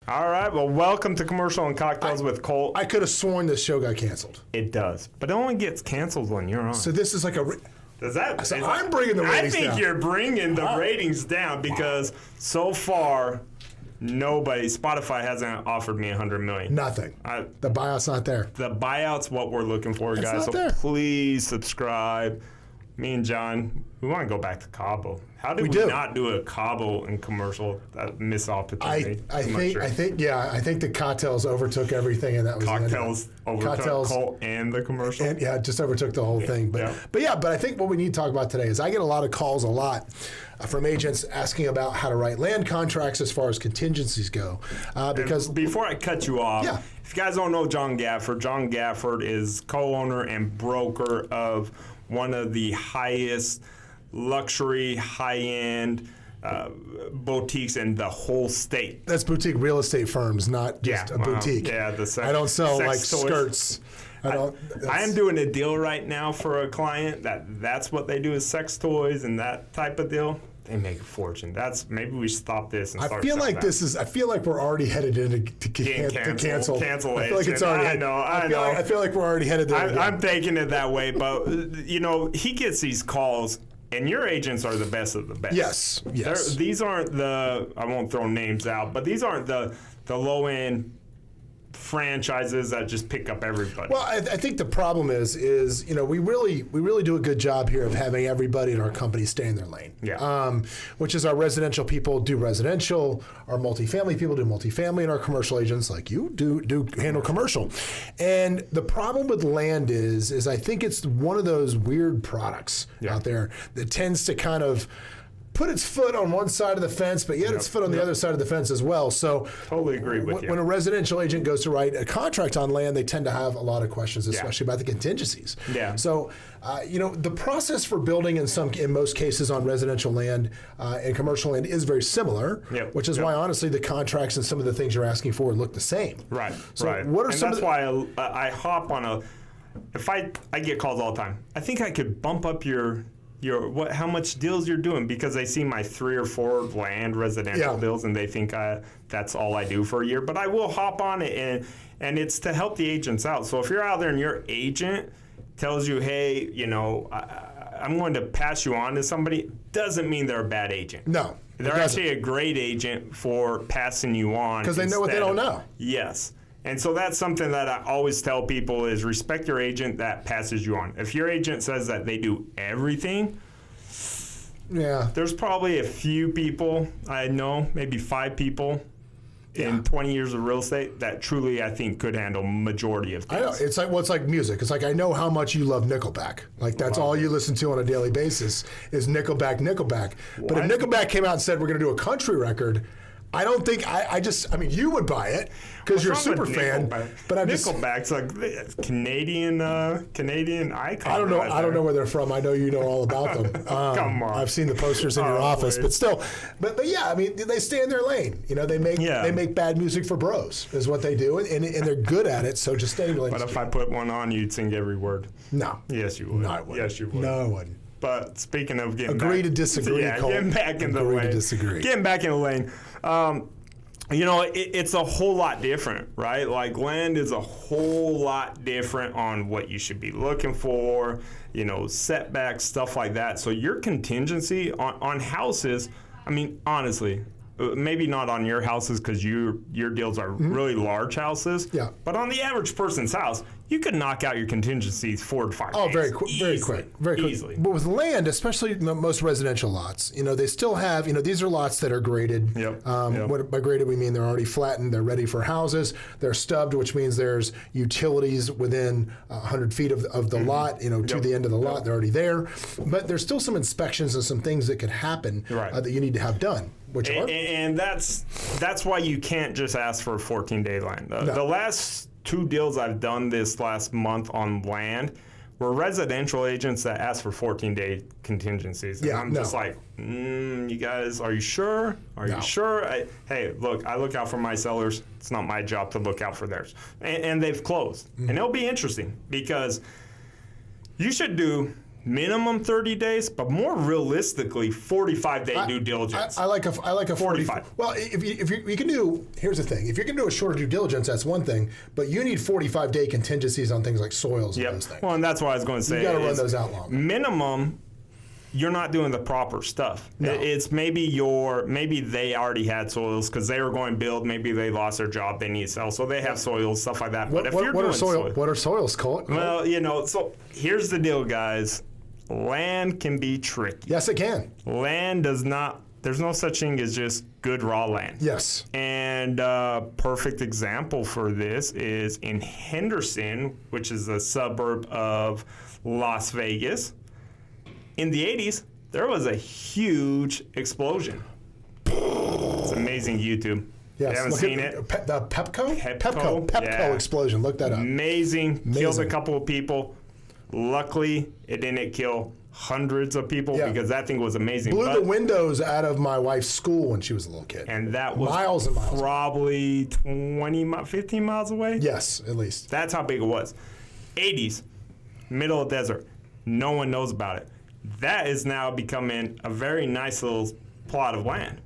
All right. Well, welcome to Commercial and Cocktails with Colt. I could have sworn this show got canceled. It does, but it only gets canceled when you're on. So this is like a. Does that? So I'm bringing the ratings down. I think you're bringing the ratings down because so far, Spotify hasn't offered me $100 million. Nothing. The buyout's not there. The buyout's what we're looking for, it's guys. Not so there. Please subscribe. Me and John, we want to go back to Cabo. How did we not do a Cabo in commercial? That missed opportunity. I think the cocktails overtook everything, and that was cocktails overtook Colt and the commercial. And it just overtook the whole thing. But I think what we need to talk about today is I get a lot of calls from agents asking about how to write land contracts as far as contingencies go. Because before I cut you off, if you guys don't know John Gafford is co-owner and broker of one of the highest luxury, high-end boutiques in the whole state. That's boutique real estate firms, not just a boutique. Yeah, I don't sell like toys. Skirts. I am doing a deal right now for a client that's what they do is sex toys and that type of deal. They make a fortune. Maybe we stop this and start. I feel like we're already headed into cancel. Cancellation. I feel like it's already. I know. I feel like we're already headed there. I'm taking it that way, but he gets these calls, and your agents are the best of the best. Yes. These aren't I won't throw names out, but these aren't the low end franchises that just pick up everybody. Well, I think the problem is we really do a good job here of having everybody in our company stay in their lane. Yeah. Which is our residential people do residential, our multifamily people do multifamily, and our commercial agents like you do handle commercial. And the problem with land is I think it's one of those weird products out there that tends to kind of put its foot on one side of the fence, but yet its foot on the other side of the fence as well. So totally agree with you. When a residential agent goes to write a contract on land, they tend to have a lot of questions, especially about the contingencies. Yeah. So, the process for building in most cases on residential land and commercial land is very similar, which is why honestly the contracts and some of the things you're asking for look the same. Right. So right. What are and some? That's why I hop on if I get calls all the time. I think I could bump up how much deals you're doing because they see my 3 or 4 land residential deals and they think that's all I do for a year. But I will hop on it and it's to help the agents out. So if you're out there and your agent tells you, hey, I'm going to pass you on to somebody, doesn't mean they're a bad agent. No. They're actually a great agent for passing you on. Because they know what they don't know. Yes. And so that's something that I always tell people is respect your agent that passes you on. If your agent says that they do everything, there's probably a few people I know, maybe 5 people in 20 years of real estate that truly I think could handle majority of things. I know. It's like music. It's like I know how much you love Nickelback. Like that's all you listen to on a daily basis is Nickelback. But if Nickelback came out and said we're going to do a country record, I don't think you would buy it because you're a super fan. But Nickelback's a Canadian icon. I don't know where they're from. I know you know all about them. Come on. I've seen the posters in your office, but still, but yeah, they stay in their lane. They make bad music for bros is what they do, and they're good at it. So just stay in your lane. But if I put one on, you'd sing every word. No. Yes, you would. No, I wouldn't. Yes, you would. No, I wouldn't. But speaking of getting agree to disagree, getting back in the lane. To disagree. Getting back in the lane. It's a whole lot different, right? Like land is a whole lot different on what you should be looking for, setbacks, stuff like that. So your contingency on houses, honestly, maybe not on your houses because your deals are really large houses. Yeah. But on the average person's house, you could knock out your contingencies 4 to 5 days. Oh, very quick. Very easily. But with land, especially most residential lots, they still have, these are lots that are graded. Yep. What by graded we mean they're already flattened, they're ready for houses, they're stubbed, which means there's utilities within 100 feet of the lot, to the end of the lot, they're already there. But there's still some inspections and some things that could happen that you need to have done. And that's why you can't just ask for a 14-day land. The last 2 deals I've done this last month on land were residential agents that asked for 14-day contingencies. And I'm just like, you guys, are you sure? Are you sure? Hey, look, I look out for my sellers. It's not my job to look out for theirs. And they've closed. And it'll be interesting because you should do minimum 30 days, but more realistically, 45-day due diligence. I like a 45. Well, if you can do, here's the thing. If you can do a shorter due diligence, that's one thing, but you need 45-day contingencies on things like soils and those things. Well, and that's what I was going to say. You got to run those out longer. Minimum, you're not doing the proper stuff. No. It's maybe they already had soils because they were going to build. Maybe they lost their job. They need to sell, so they have soils, stuff like that. But if you're doing soil, what are soils, Colt? Well, so here's the deal, guys. Land can be tricky. Yes, it can. Land does not. There's no such thing as just good raw land. Yes. And perfect example for this is in Henderson, which is a suburb of Las Vegas. In the 80s, there was a huge explosion. It's amazing YouTube. Yes. You haven't seen it? The Pepco explosion. Look that up. Amazing. Killed a couple of people. Luckily, it didn't kill hundreds of people because that thing was amazing. Blew the windows out of my wife's school when she was a little kid. And that was miles and miles probably 15 miles away? Yes, at least. That's how big it was. 80s, middle of desert. No one knows about it. That is now becoming a very nice little plot of land.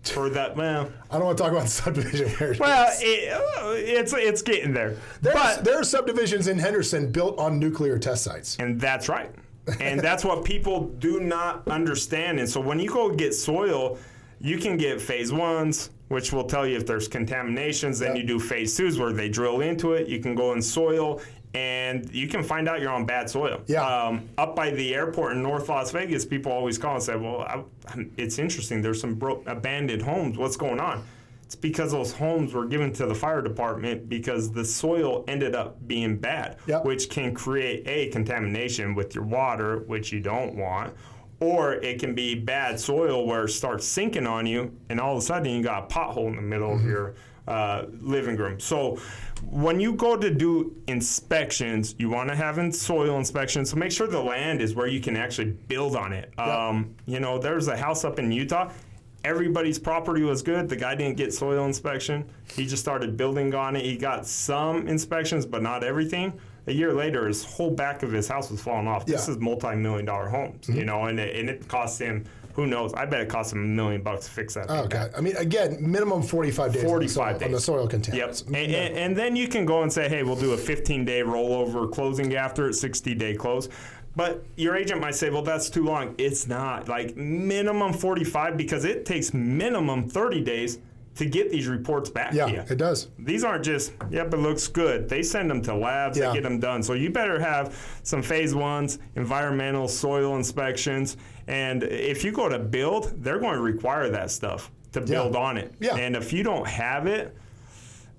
For that, well, I don't want to talk about subdivision. Well, it's getting there. There are subdivisions in Henderson built on nuclear test sites. And that's right. And that's what people do not understand. And so when you go get soil, you can get phase 1s, which will tell you if there's contaminations. Then you do phase 2s where they drill into it. You can go in soil, and you can find out you're on bad soil. Yeah. Up by the airport in North Las Vegas, people always call and say, well, it's interesting. There's some abandoned homes. What's going on? It's because those homes were given to the fire department because the soil ended up being bad, which can create contamination with your water, which you don't want, or it can be bad soil where it starts sinking on you, and all of a sudden you got a pothole in the middle of your living room. So when you go to do inspections, you want to have soil inspections. So make sure the land is where you can actually build on it. There's a house up in Utah. Everybody's property was good. The guy didn't get soil inspection. He just started building on it. He got some inspections, but not everything. A year later, his whole back of his house was falling off. This is multi-million-dollar homes, and it cost him, who knows? I bet it cost him $1 million to fix that. Oh, okay. I mean, again, minimum 45 days. 45 days on the soil contaminants. Yep. And then you can go and say, hey, we'll do a 15-day rollover closing after it, 60-day close. But your agent might say, well, that's too long. It's not. Like minimum 45 because it takes minimum 30 days to get these reports back to you. Yeah, it does. These aren't just, it looks good. They send them to labs, they get them done. So you better have some phase 1s, environmental, soil inspections. And if you go to build, they're going to require that stuff to build on it. Yeah. And if you don't have it,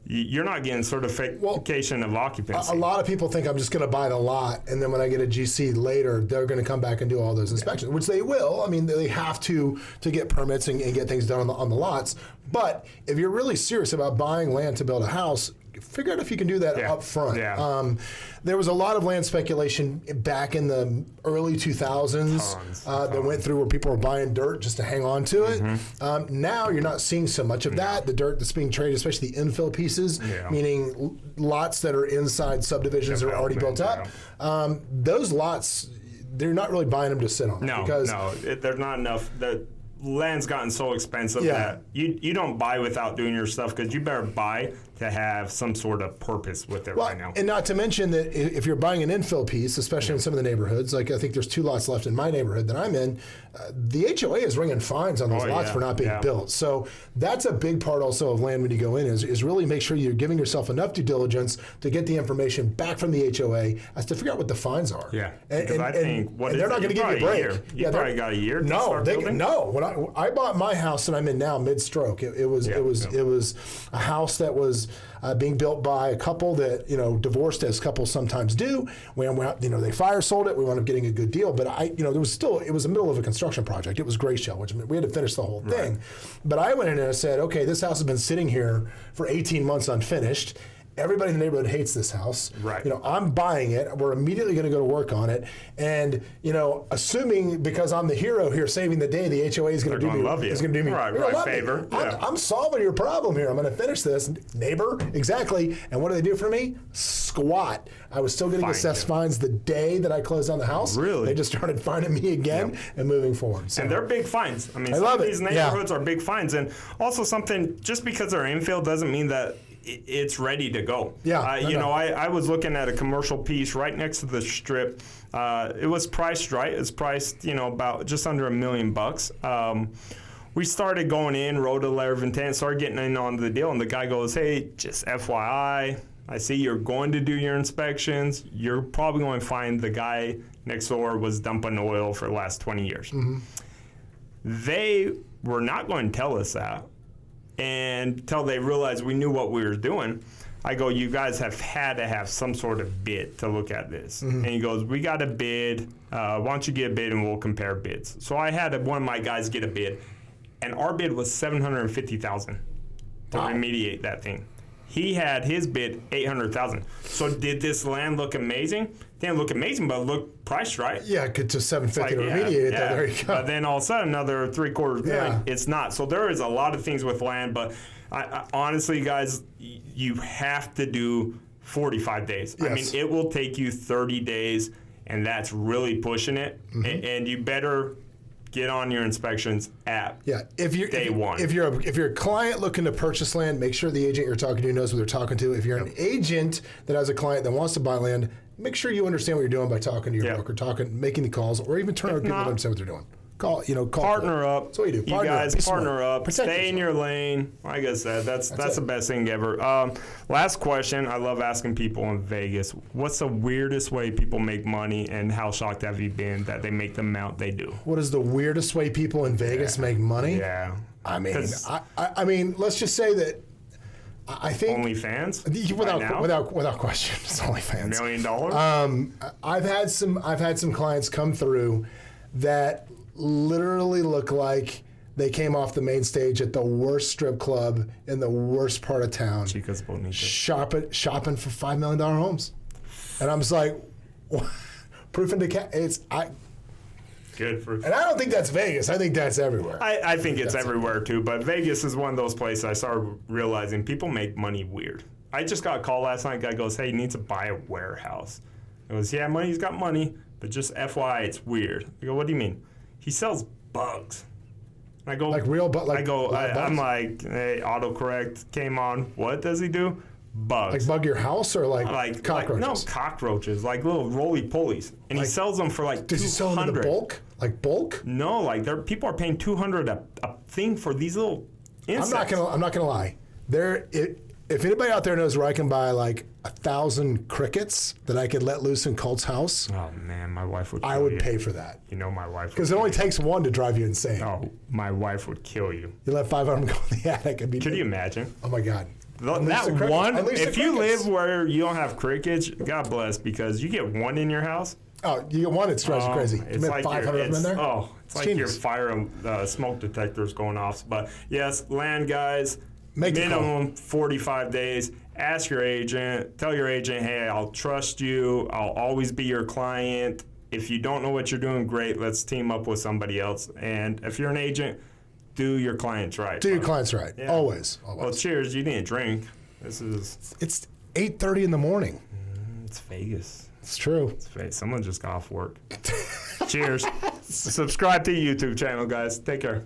you're not getting certification of occupancy. A lot of people think I'm just going to buy the lot, and then when I get a GC later, they're going to come back and do all those inspections, which they will. I mean, they have to get permits and get things done on the lots. But if you're really serious about buying land to build a house, figure out if you can do that up front. Yeah. There was a lot of land speculation back in the early 2000s that went through where people were buying dirt just to hang on to it. Now you're not seeing so much of that. The dirt that's being traded, especially the infill pieces, meaning lots that are inside subdivisions that are already built up. Those lots, they're not really buying them to sit on. There's not enough. The land's gotten so expensive that you don't buy without doing your stuff because you better buy to have some sort of purpose with it right now. And not to mention that if you're buying an infill piece, especially in some of the neighborhoods, like I think there's 2 lots left in my neighborhood that I'm in, the HOA is ringing fines on those lots for not being built. So that's a big part also of land when you go in is really make sure you're giving yourself enough due diligence to get the information back from the HOA as to figure out what the fines are. Yeah, because I think they're not going to give you a break. You probably got a year to start building? No. When I bought my house that I'm in now mid-stroke, it was a house that was being built by a couple that divorced as couples sometimes do. They fire sold it. We wound up getting a good deal, but it was the middle of a construction project. It was gray shell, which we had to finish the whole thing. But I went in and I said, okay, this house has been sitting here for 18 months unfinished. everybody in the neighborhood hates this house. Right. You know, I'm buying it. We're immediately going to go to work on it. And, you know, assuming because I'm the hero here saving the day, the HOA is going to do me. Love you. Is going to do me right favor. Yeah. I'm solving your problem here. I'm going to finish this. Neighbor, exactly. And what do they do for me? Squat. I was still getting assessed fines the day that I closed on the house. Really? They just started finding me again and moving forward. So. And they're big fines. I mean, I some love of these it. neighborhoods are big fines. And also something, just because they're infill doesn't mean that it's ready to go. Yeah. You know, I was looking at a commercial piece right next to the strip. It was priced right. It's priced, you know, about just under $1 million. We started going in, wrote a letter of intent, started getting in on the deal, and the guy goes, "Hey, just FYI, I see you're going to do your inspections. You're probably going to find the guy next door was dumping oil for the last 20 years." Mm-hmm. They were not going to tell us that until they realized we knew what we were doing. I go, "You guys have had to have some sort of bid to look at this." Mm-hmm. And he goes, "We got a bid. Why don't you get a bid and we'll compare bids?" So I had one of my guys get a bid, and our bid was $750,000 to remediate that thing. He had his bid $800,000. So did this land look amazing? Didn't look amazing, but it looked priced right. Yeah, good to $750 to remediate it. There you go. But then all of a sudden, another $750,000. Yeah. It's not. So there is a lot of things with land, but I honestly, guys, you have to do 45 days. Yes. I mean, it will take you 30 days, and that's really pushing it. Mm-hmm. And you better get on your inspections at day one. If you're a client looking to purchase land, make sure the agent you're talking to knows what they're talking to. If you're an agent that has a client that wants to buy land, make sure you understand what you're doing by talking to your broker, making the calls, or even turning people to understand what they're doing. Call partner up. That's what you do. You guys partner up. Protect Stay in your lane. Like I said, that's the best thing ever. Last question. I love asking people in Vegas, what's the weirdest way people make money, and how shocked have you been that they make the amount they do? What is the weirdest way people in Vegas make money? Yeah. I mean, let's just say that I think OnlyFans. Without question, it's OnlyFans. $1 million. I've had some clients come through that literally look like they came off the main stage at the worst strip club in the worst part of town. Chicas Bonitas. Shopping for $5 million homes, and I'm just like, proof and Good for. And I don't think that's Vegas. I think that's everywhere. I think it's everywhere too, but Vegas is one of those places I started realizing people make money weird. I just got a call last night. Guy goes, "Hey, he needs to buy a warehouse." I goes, "Yeah, money's got money, but just FYI, it's weird." I go, "What do you mean?" He sells bugs. I go, like real bugs. I'm like, hey, autocorrect came on. What does he do? Bugs. Like bug your house or like cockroaches? No, cockroaches, like little roly-polies. And he sells them for like $200. Does he sell them in the bulk? Like bulk? No, like people are paying $200 a thing for these little insects. I'm not gonna lie. If anybody out there knows where I can buy like 1,000 crickets that I could let loose in Colt's house, oh man, my wife would. I would pay for that. You know, my wife. Because it only takes one to drive you insane. Oh, my wife would kill you. You let 5 of them go in the attic. Could you imagine? Oh my God. That one. If you live where you don't have crickets, God bless, because you get one in your house. Oh, you get one, it drives you crazy. It's like 500 of them in there? Oh, it's like your fire smoke detectors going off. But yes, land guys, minimum 45 days. Ask your agent. Tell your agent, hey, I'll trust you. I'll always be your client. If you don't know what you're doing, great. Let's team up with somebody else. And if you're an agent, do your clients right. Do your clients right. Yeah. Always. Well, cheers. You didn't drink. It's 8:30 in the morning. It's Vegas. It's true. It's Vegas. Someone just got off work. Cheers. Subscribe to the YouTube channel, guys. Take care.